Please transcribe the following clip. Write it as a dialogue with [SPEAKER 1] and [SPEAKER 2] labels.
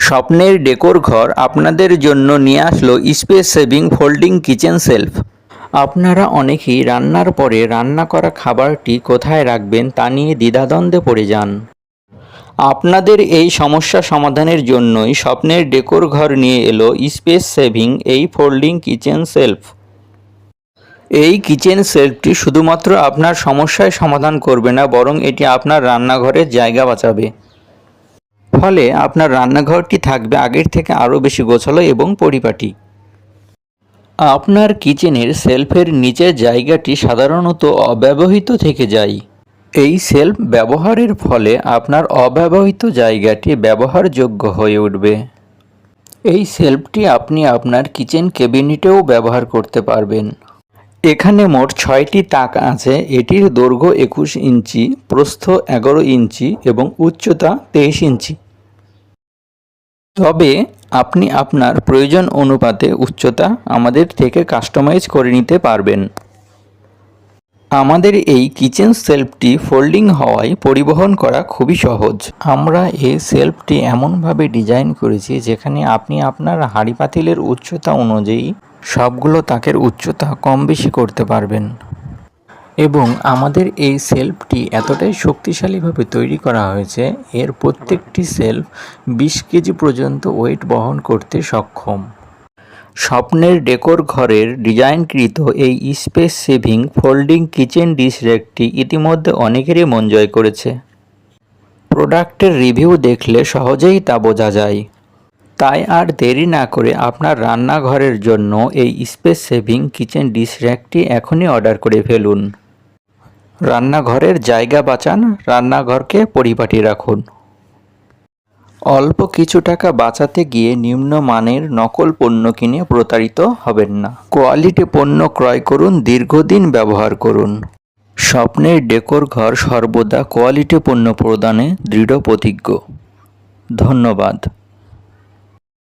[SPEAKER 1] স্বপ্নের ডেকোর ঘর আপনাদের জন্য নিয়ে আসলো space saving folding kitchen self. আপনারা অনেকেই রান্নার পরে রান্না করা খাবারটি কোথায় রাখবেন তা নিয়ে দ্বিধাদ্বন্দ্বে পড়ে যান। আপনাদের এই সমস্যা সমাধানের জন্যই স্বপ্নের ডেকোর ঘর নিয়ে এলো স্পেস সেভিং এই ফোল্ডিং কিচেন সেলফ। এই কিচেন সেলফটি শুধুমাত্র আপনার সমস্যার সমাধান করবে না, বরং এটি আপনার রান্নাঘরের জায়গা বাঁচাবে। ফলে আপনার রান্নাঘরটি থাকবে আগের থেকে আরও বেশি গোছালো এবং পরিপাটি। আপনার কিচেনের সেলফের নিচের জায়গাটি সাধারণত অব্যবহৃত থেকে যায়। এই সেলফ ব্যবহারের ফলে আপনার অব্যবহৃত জায়গাটি ব্যবহারযোগ্য হয়ে উঠবে। এই সেলফটি আপনি আপনার কিচেন ক্যাবিনেটেও ব্যবহার করতে পারবেন। এখানে মোট 6টি তাক আছে। এটির দৈর্ঘ্য 21 ইঞ্চি, প্রস্থ 11 ইঞ্চি এবং উচ্চতা 23 ইঞ্চি। তবে আপনি আপনার প্রয়োজন অনুপাতে উচ্চতা আমাদের থেকে কাস্টমাইজ করে নিতে পারবেন। আমাদের এই কিচেন সেলফটি ফোল্ডিং হওয়ায় পরিবহন করা খুবই সহজ। আমরা এই সেলফটি এমনভাবে ডিজাইন করেছি যেখানে আপনি আপনার হাঁড়ি পাতিলের উচ্চতা অনুযায়ী সবগুলো তাকের উচ্চতা কম বেশি করতে পারবেন। এবং আমাদের এই সেলফটি এতটাই শক্তিশালীভাবে তৈরি করা হয়েছে, এর প্রত্যেকটি সেলফ 20 কেজি পর্যন্ত ওয়েট বহন করতে সক্ষম। স্বপ্নের ডেকোর ঘরের ডিজাইনকৃত এই space saving folding kitchen dish র্যাকটি ইতিমধ্যে অনেকেরই মন জয় করেছে। প্রোডাক্টের রিভিউ দেখলে সহজেই তা বোঝা যায়। তাই আর দেরি না করে আপনার রান্নাঘরের জন্য এই স্পেস সেভিং কিচেন ডিশ র্যাকটি এখনই অর্ডার করে ফেলুন। রান্নাঘরের জায়গা বাঁচান, রান্নাঘরকে পরিপাটি রাখুন। অল্প কিছু টাকা বাঁচাতে গিয়ে নিম্নমানের নকল পণ্য কিনে প্রতারিত হবেন না। কোয়ালিটি পণ্য ক্রয় করুন, দীর্ঘদিন ব্যবহার করুন। স্বপ্নের ডেকোর ঘর সর্বদা কোয়ালিটি পণ্য প্রদানে দৃঢ় প্রতিজ্ঞ। ধন্যবাদ।